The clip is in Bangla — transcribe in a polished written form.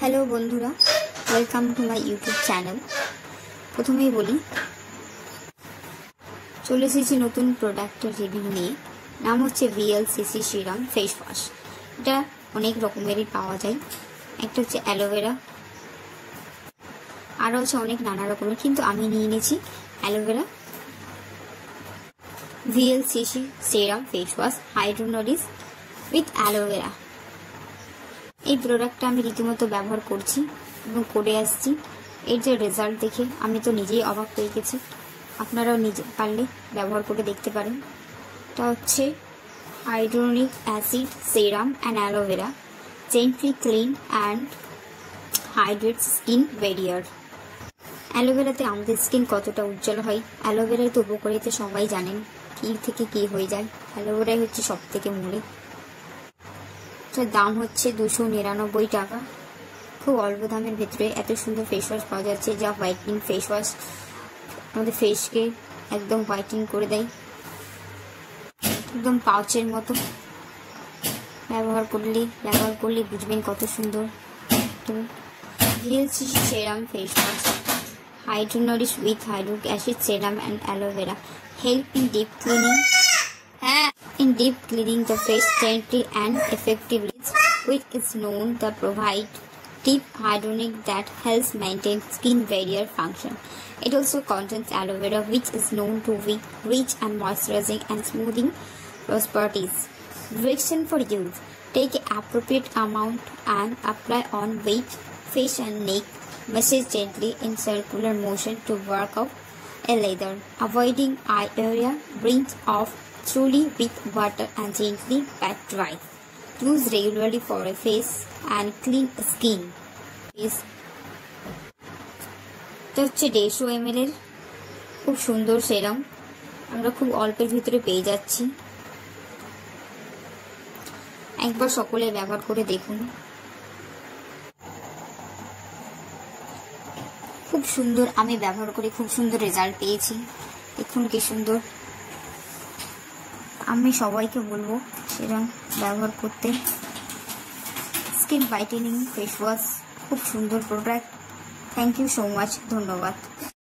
হ্যালো বন্ধুরা, welcome to my YouTube channel. প্রথমেই বলি, চলে এসেছি নতুন প্রোডাক্টের রিভিউ নিয়ে। নাম হচ্ছে VLCC সিরাম ফেস ওয়াশ। এটা অনেক রকমেরই পাওয়া যায়। একটা হচ্ছে অ্যালোভেরা, আরও হচ্ছে অনেক নানা রকমের, কিন্তু আমি নিয়ে নিয়েছি aloe vera. VLCC serum face wash hydronourish with aloe vera. এই প্রোডাক্টটা আমি রীতিমতো ব্যবহার করছি এবং করে আসছি। এর যে রেজাল্ট দেখে আমি তো নিজেই অবাক হয়ে গেছি। আপনারাও নিজে পারলে ব্যবহার করে দেখতে পারেন। এটা হচ্ছে hydronic acid serum and aloe vera, gently clean and hydrate skin barrier. অ্যালোভেরাতে আমাদের স্কিন কতটা উজ্জ্বল হয়। অ্যালোভেরার তো উপকারিতা সবাই জানেন, কী থেকে কী হয়ে যায়। অ্যালোভেরাই হচ্ছে সব থেকে মূলে। এটার দাম হচ্ছে 299 টাকা। খুব অল্প দামের ভেতরে এত সুন্দর ফেস ওয়াশ পাওয়া যাচ্ছে, যা হোয়াইটনিং ফেস ওয়াশ আমাদের ফেসকে একদম হোয়াইটনিং করে দেয়, একদম পাউচের মতো। ব্যবহার করলে বুঝবেন কত সুন্দর। তো VLCC serum face wash hydronourish with hydronic acid serum and aloe vera help in deep cleaning the face gently and effectively, which is known to provide deep hyaluronic that helps maintain skin barrier function. It also contains aloe vera, which is known to be rich and moisturizing and smoothing properties. Direction for use: take an appropriate amount and apply on face and neck. Massage gently in circular motion to work off a lather, avoiding eye area. Rinse off thoroughly with water and gently pat dry. Use regularly for a face and clean skin. এটা হচ্ছে 150 ml এর খুব সুন্দর সেরাম। আমরা খুব অল্পের ভিতরে পেয়ে যাচ্ছি। একবার সকলে ব্যবহার করে দেখুন। খুব সুন্দর, আমি ব্যবহার করে খুব সুন্দর রেজাল্ট পেয়েছি। দেখুন কি সুন্দর। আমি সবাইকে বলবো সেরকম ব্যবহার করতে। স্কিন ব্রাইটেনিং ফেস ওয়াশ, খুব সুন্দর product. Thank you so much, ধন্যবাদ।